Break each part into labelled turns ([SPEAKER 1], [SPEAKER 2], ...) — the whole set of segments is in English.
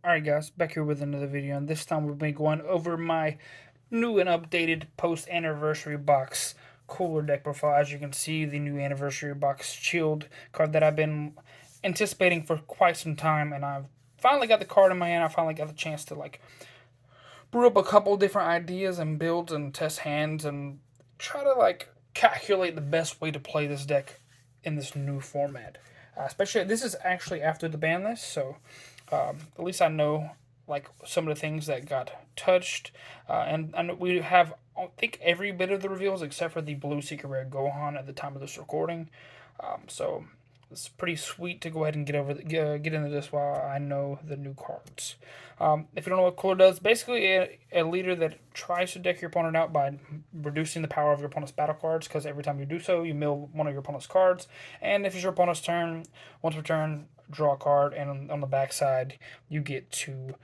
[SPEAKER 1] Alright guys, back here with another video, and this time we'll be going over my new and updated post-anniversary box cooler deck profile. As you can see, the new anniversary box chilled card that I've been anticipating for quite some time, and I've finally got the card in my hand. I finally got the chance to brew up a couple different ideas and builds and test hands and try to calculate the best way to play this deck in this new format. Especially, this is actually after the ban list, so at least I know some of the things that got touched, and we have I think every bit of the reveals except for the blue secret rare Gohan at the time of this recording. So it's pretty sweet to go ahead and get into this while I know the new cards. If you don't know what Cooler does, basically a leader that tries to deck your opponent out by reducing the power of your opponent's battle cards, because every time you do so, you mill one of your opponent's cards. And if it's your opponent's turn, once per turn, draw a card, and on the backside, you get to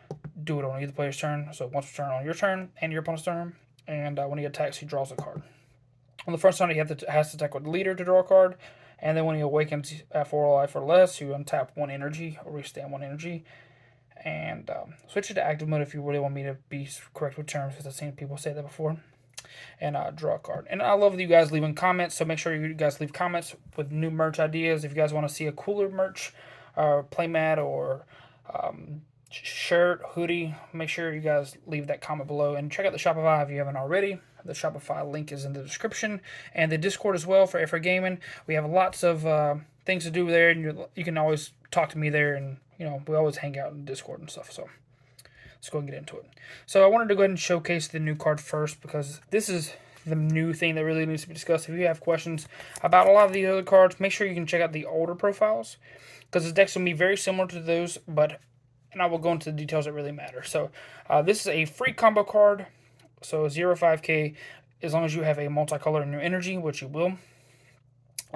[SPEAKER 1] do it on either player's turn. So once per turn on your turn and your opponent's turn, and when he attacks, he draws a card. On the first turn, he has to attack with the leader to draw a card, and then when he awakens at 4 life or less, you untap 1 energy or restand 1 energy. And switch it to active mode if you really want me to be correct with terms, because I've seen people say that before. And draw a card. And I love you guys leaving comments, so make sure you guys leave comments with new merch ideas. If you guys want to see a cooler merch, playmat, or shirt, hoodie, make sure you guys leave that comment below. And check out the Shopify if you haven't already. The Shopify link is in the description, and the Discord as well for Gaming. We have lots of things to do there, and you can always talk to me there, and we always hang out in Discord and stuff. So let's go and get into it. So I wanted to go ahead and showcase the new card first, because this is the new thing that really needs to be discussed. If you have questions about a lot of the other cards, make sure you can check out the older profiles, because the decks will be very similar to those, and I will go into the details that really matter. So this is a free combo card. So 0-5k, as long as you have a multicolor in your energy, which you will.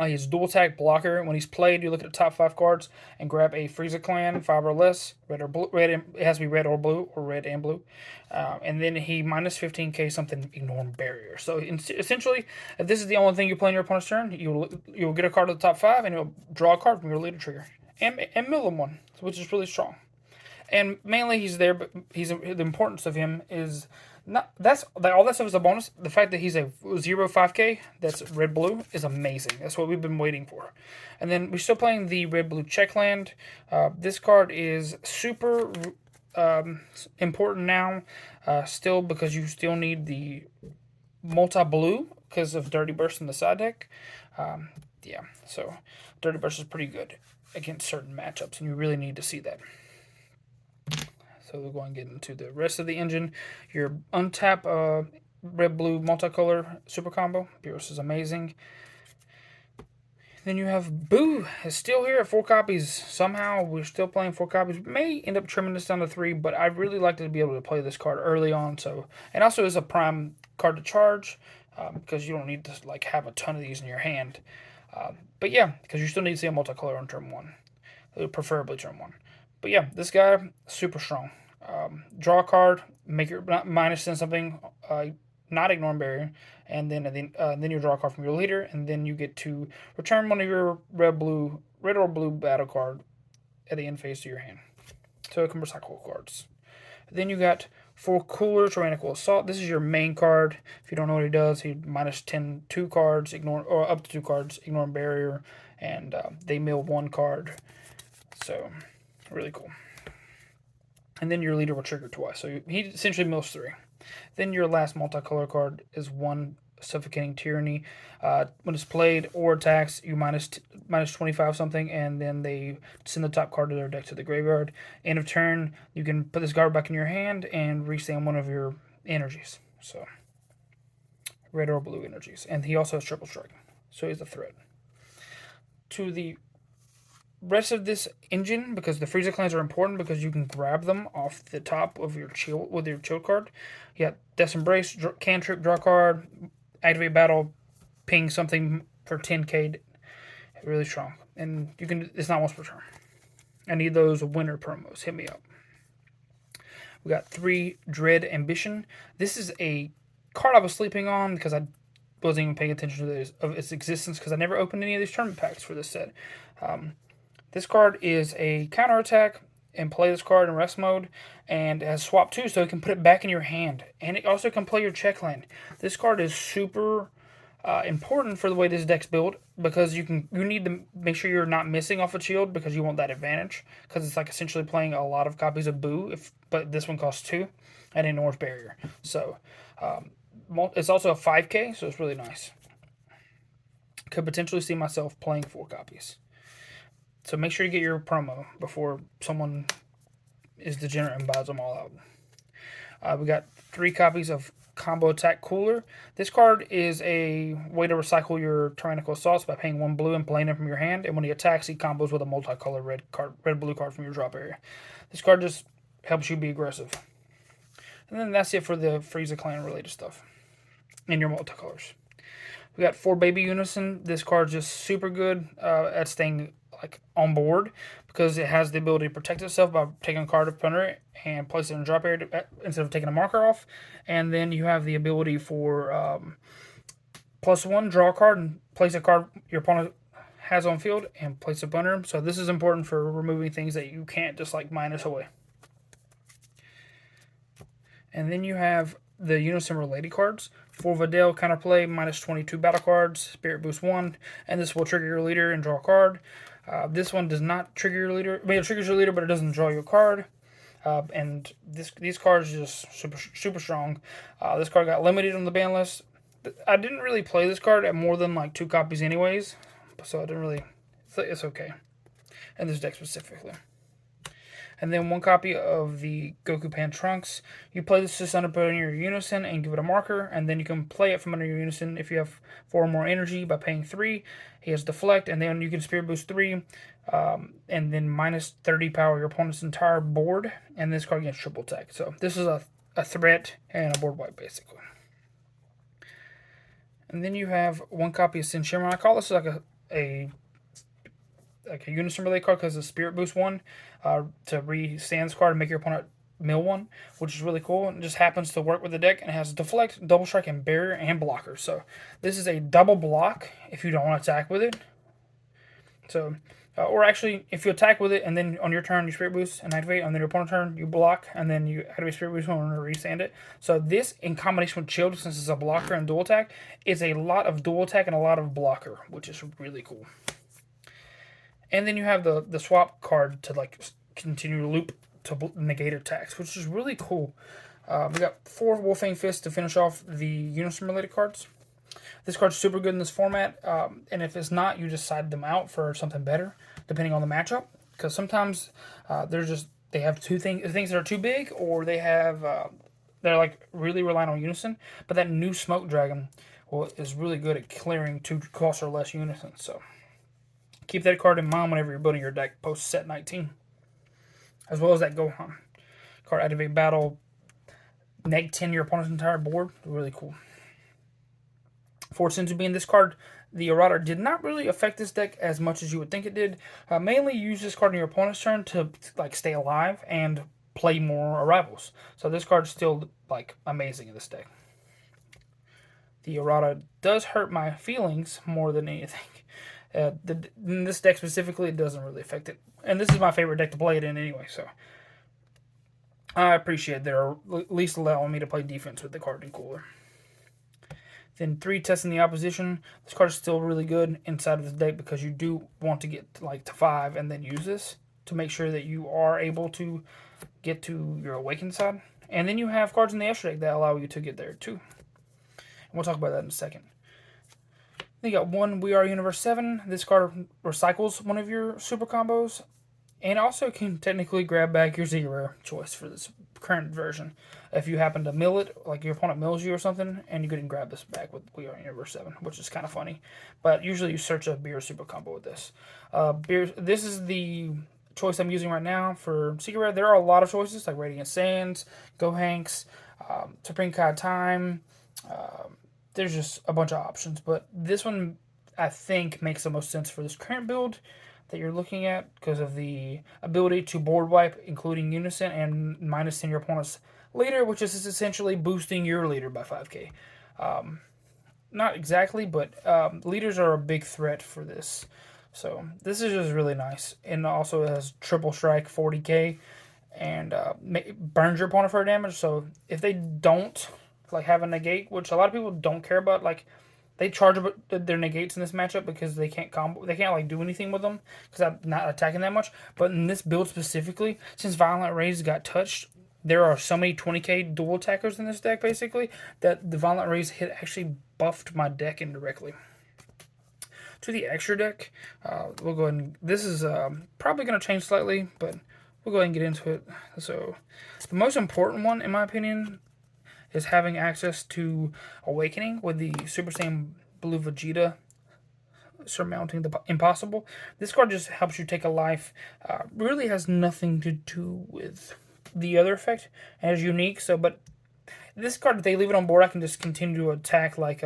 [SPEAKER 1] He's dual attack blocker. When he's played, you look at the top 5 cards and grab a Frieza clan, 5 or less, red or blue. It has to be red or blue, or red and blue. And then he minus 15k something, ignore barrier. So essentially, if this is the only thing you play in your opponent's turn, you'll get a card of the top 5, and you'll draw a card from your leader trigger, and mill him one, which is really strong. And mainly he's there, but the importance of him is not all that stuff is a bonus. The fact that he's a 0-5k that's red blue is amazing. That's what we've been waiting for. And then we're still playing the red blue checkland. This card is super important now, still, because you still need the multi blue because of Dirty Burst in the side deck. Yeah, so Dirty Burst is pretty good against certain matchups, and you really need to see that. So we're going to get into the rest of the engine. Your untap red-blue multicolor super combo. Beerus is amazing. Then you have Boo is still here at 4 copies. Somehow we're still playing 4 copies. We may end up trimming this down to 3, but I'd really like to be able to play this card early on. And also is a prime card to charge, because you don't need to have a ton of these in your hand. But yeah, because you still need to see a multicolor on turn 1, preferably turn 1. But yeah, this guy, super strong. Draw a card, make your minus 10 something, not ignoring barrier, and then you draw a card from your leader, and then you get to return one of your red or blue battle card at the end phase to your hand. So it can recycle cards. Then you got 4 Cooler Tyrannical Assault. This is your main card. If you don't know what he does, he minus 10 2 cards, or up to 2 cards, ignoring barrier, and they mill 1 card. So really cool. And then your leader will trigger twice. So he essentially mills 3. Then your last multicolor card is 1 Suffocating Tyranny. When it's played or attacks, you minus 25 something, and then they send the top card of their deck to the graveyard. End of turn, you can put this card back in your hand and restand one of your energies. So red or blue energies. And he also has triple strike. So he's a threat. To the rest of this engine, because the Frieza clans are important because you can grab them off the top of your chill with your chill card. You got Death's Embrace, cantrip, draw card, activate battle, ping something for 10k. Really strong. And it's not once per turn. I need those winter promos. Hit me up. We got 3 Dread Ambition. This is a card I was sleeping on because I wasn't even paying attention to its existence, because I never opened any of these tournament packs for this set. This card is a counterattack. and play this card in rest mode, and it has swap too, so you can put it back in your hand, and it also can play your check land. This card is super important for the way this deck's built, because you need to make sure you're not missing off a shield, because you want that advantage, because it's like essentially playing a lot of copies of Boo, but this one costs 2 and a North Barrier. So it's also a 5K, so it's really nice. Could potentially see myself playing 4 copies. So make sure you get your promo before someone is degenerate and buys them all out. We got 3 copies of Combo Attack Cooler. This card is a way to recycle your Tyrannical Assaults by paying 1 blue and playing it from your hand. And when he attacks, he combos with a multicolored red-blue card from your drop area. This card just helps you be aggressive. And then that's it for the Frieza clan related stuff and your multicolors. We got 4 Baby Unison. This card's just super good at staying like on board, because it has the ability to protect itself by taking a card upon it and place it in a drop area instead of taking a marker off. And then you have the ability for +1, draw a card and place a card your opponent has on field and place it under him. So this is important for removing things that you can't just like minus away. And then you have the Unison related cards. For Videl counterplay, -22 battle cards, Spirit Boost 1, and this will trigger your leader and draw a card. This one does not trigger your leader. I mean, it triggers your leader, but it doesn't draw your card. And these cards are just super strong. This card got limited on the ban list. I didn't really play this card at more than like 2 copies anyways, so I didn't really. It's okay. And this deck specifically. And then 1 copy of the Goku Pan Trunks. You play this just under putting your Unison and give it a marker, and then you can play it from under your Unison if you have 4 or more energy by paying 3. He has Deflect, and then you can Spirit Boost 3, and then -30 power your opponent's entire board, and this card gets triple attack. So this is a threat and a board wipe, basically. And then you have 1 copy of Sin Shimmer. I call this like a Unison related card because it's Spirit Boost 1 to re-stand this card and make your opponent mill 1, which is really cool. And it just happens to work with the deck, and it has Deflect, Double Strike, and Barrier, and Blocker. So this is a double block if you don't want to attack with it. So, or actually, if you attack with it and then on your turn you Spirit Boost and activate, and then your opponent's turn you block, and then you activate Spirit Boost and re-stand it. So this, in combination with Shield, since it's a blocker and dual attack, is a lot of dual attack and a lot of blocker, which is really cool. And then you have the swap card to like continue to loop to negate attacks, which is really cool. We got 4 Wolfang Fists to finish off the Unison related cards. This card's super good in this format, and if it's not, you just side them out for something better, depending on the matchup. Because sometimes they have things that are too big, or they're like really relying on Unison. But that new Smoke Dragon is really good at clearing 2 costs or less Unison. So keep that card in mind whenever you're building your deck post set 19. As well as that Gohan card, activate battle, -10 your opponent's entire board. Really cool. For Senzu being this card, the Errata did not really affect this deck as much as you would think it did. Mainly use this card in your opponent's turn to like stay alive and play more arrivals. So this card's still like amazing in this deck. The Errata does hurt my feelings more than anything. In this deck specifically, it doesn't really affect it. And this is my favorite deck to play it in anyway, so I appreciate they're at least allowing me to play defense with the card in Cooler. Then 3, Testing the Opposition. This card is still really good inside of this deck because you do want to get to 5 and then use this to make sure that you are able to get to your Awakened side. And then you have cards in the extra deck that allow you to get there too. And we'll talk about that in a second. Then you got 1 We Are Universe 7. This card recycles one of your super combos, and also can technically grab back your zero choice for this current version. If you happen to mill it, like your opponent mills you or something, and you can grab this back with We Are Universe 7, which is kind of funny. But usually you search a beer super combo with this. This is the choice I'm using right now for Secret Rare. There are a lot of choices, like Radiant Sands, Gohanks, Supreme Kai Time. There's just a bunch of options, but this one I think makes the most sense for this current build that you're looking at because of the ability to board wipe, including Unison, and -10 your opponent's leader, which is essentially boosting your leader by 5k. Not exactly, but leaders are a big threat for this. So this is just really nice. And also it has triple strike 40k and burns your opponent for damage. So if they don't like have a negate, which a lot of people don't care about, like they charge their negates in this matchup because they can't combo, they can't like do anything with them because I'm not attacking that much. But in this build specifically, since Violent Rays got touched, there are so many 20k dual attackers in this deck basically that the Violent Rays hit actually buffed my deck indirectly. To the extra deck, we'll go ahead and this is probably going to change slightly, but we'll go ahead and get into it. So the most important one, in my opinion, is having access to Awakening with the Super Saiyan Blue Vegeta surmounting the impossible. This card just helps you take a life. Really has nothing to do with the other effect, and is unique. So, but this card, if they leave it on board, I can just continue to attack like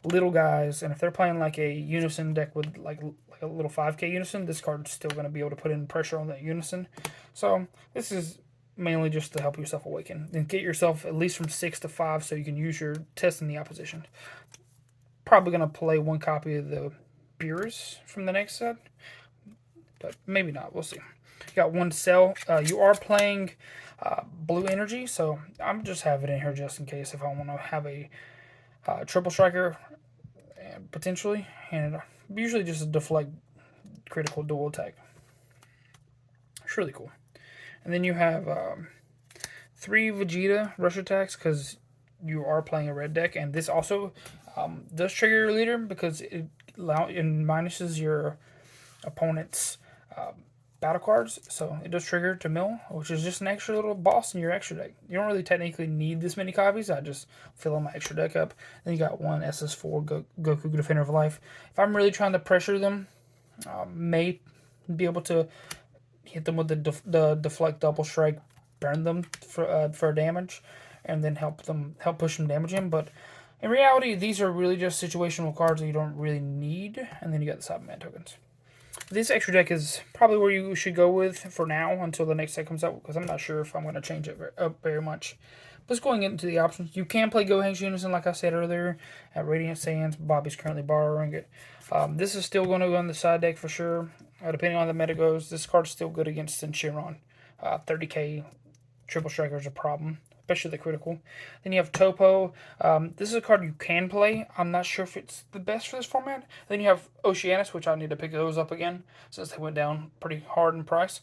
[SPEAKER 1] little guys. And if they're playing like a Unison deck with like a little 5k Unison, this card's still going to be able to put in pressure on that Unison. So this is mainly just to help yourself awaken and get yourself at least from 6 to 5 so you can use your test in the opposition. Probably going to play one copy of the Beerus from the next set, but maybe not. We'll see. You got one cell. You are playing blue energy, so I'm just having it in here just in case if I want to have a triple striker potentially, and usually just a deflect critical dual attack. It's really cool. And then you have 3 Vegeta rush attacks because you are playing a red deck, and this also does trigger your leader because it minuses your opponent's battle cards, so it does trigger to mill, which is just an extra little boss in your extra deck. You don't really technically need this many copies. I just fill my extra deck up. Then you got one SS4 Goku Defender of Life. If I'm really trying to pressure them, may be able to hit them with the deflect double strike, burn them for damage, and then help push them damage in. But in reality, these are really just situational cards that you don't really need. And then you got the Cyberman tokens. This extra deck is probably where you should go with for now until the next set comes out, because I'm not sure if I'm going to change it up very much. Let's go and get into the options. You can play Gohan's Unison, like I said earlier, at Radiant Sands. Bobby's currently borrowing it. This is still going to go on the side deck for sure. Depending on the meta goes, this card's still good against Shinron. 30k triple striker is a problem, especially the critical. Then you have Topo. This is a card you can play. I'm not sure if it's the best for this format. Then you have Oceanus, which I need to pick those up again since they went down pretty hard in price.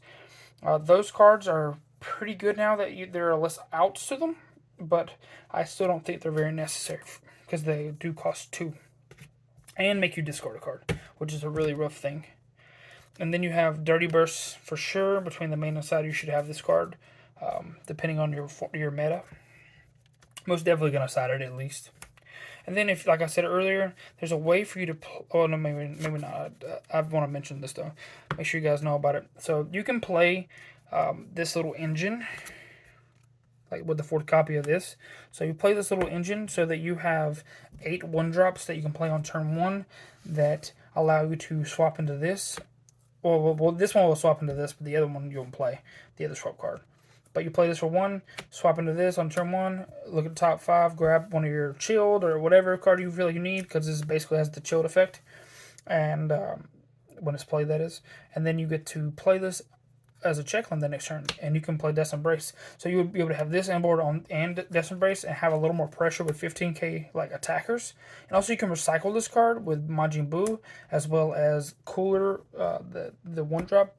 [SPEAKER 1] Those cards are pretty good now that there are less outs to them, but I still don't think they're very necessary because they do cost 2 and make you discard a card, which is a really rough thing. And then you have Dirty Bursts for sure. Between the main and side, you should have this card, depending on your meta. Most definitely going to side it at least. And then, if, like I said earlier, there's a way for you to... Oh, no, maybe not. I want to mention this, though. Make sure you guys know about it. So, you can play this little engine, like with the 4th copy of this. So, you play this little engine so that you have 8 1-drops that you can play on turn 1 that allow you to swap into this. Well, this one will swap into this, but the other one you won't play, the other swap card. But you play this for 1, swap into this on turn 1, look at the top 5, grab one of your chilled or whatever card you feel like you need, because this basically has the chilled effect, and when it's played, that is. And then you get to play this as a check line the next turn, and you can play Death Embrace. So you would be able to have this on board and Death Embrace and have a little more pressure with 15k like attackers. And also you can recycle this card with Majin Buu, as well as Cooler, the 1-drop.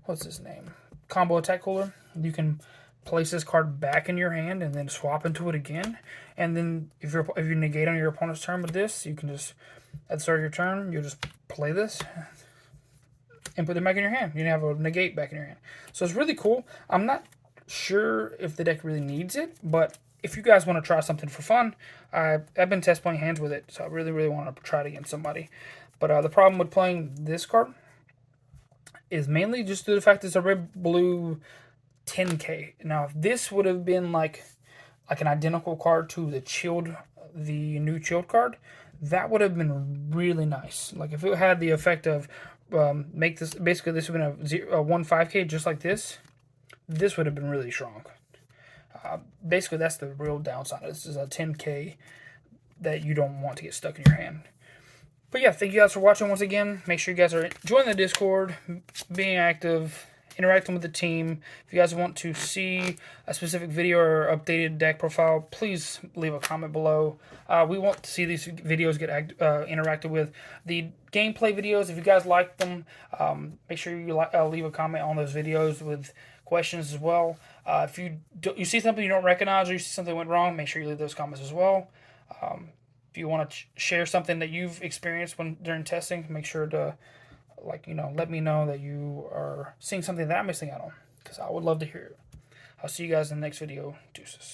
[SPEAKER 1] What's his name? Combo Attack Cooler. You can place this card back in your hand and then swap into it again. And then if you negate on your opponent's turn with this, you can just at the start of your turn, you just play this and put them back in your hand. You can have a negate back in your hand. So it's really cool. I'm not sure if the deck really needs it, but if you guys want to try something for fun, I've been test playing hands with it, so I really, really want to try it against somebody. But the problem with playing this card is mainly just due to the fact it's a red-blue 10k. Now, if this would have been like an identical card to the new chilled card, that would have been really nice. Like if it had the effect of make this, basically this would have been a 1/5k just like this. This would have been really strong. Basically, that's the real downside. This is a 10k that you don't want to get stuck in your hand. But yeah, thank you guys for watching once again. Make sure you guys are joining the Discord, being active, interacting with the team. If you guys want to see a specific video or updated deck profile, please leave a comment below. We want to see these videos get interacted with. The gameplay videos, if you guys like them, make sure you leave a comment on those videos with questions as well. If you see something you don't recognize or you see something went wrong, make sure you leave those comments as well. If you want to share something that you've experienced during testing, make sure to let me know that you are seeing something that I'm missing out on, because I would love to hear it. I'll see you guys in the next video. Deuces.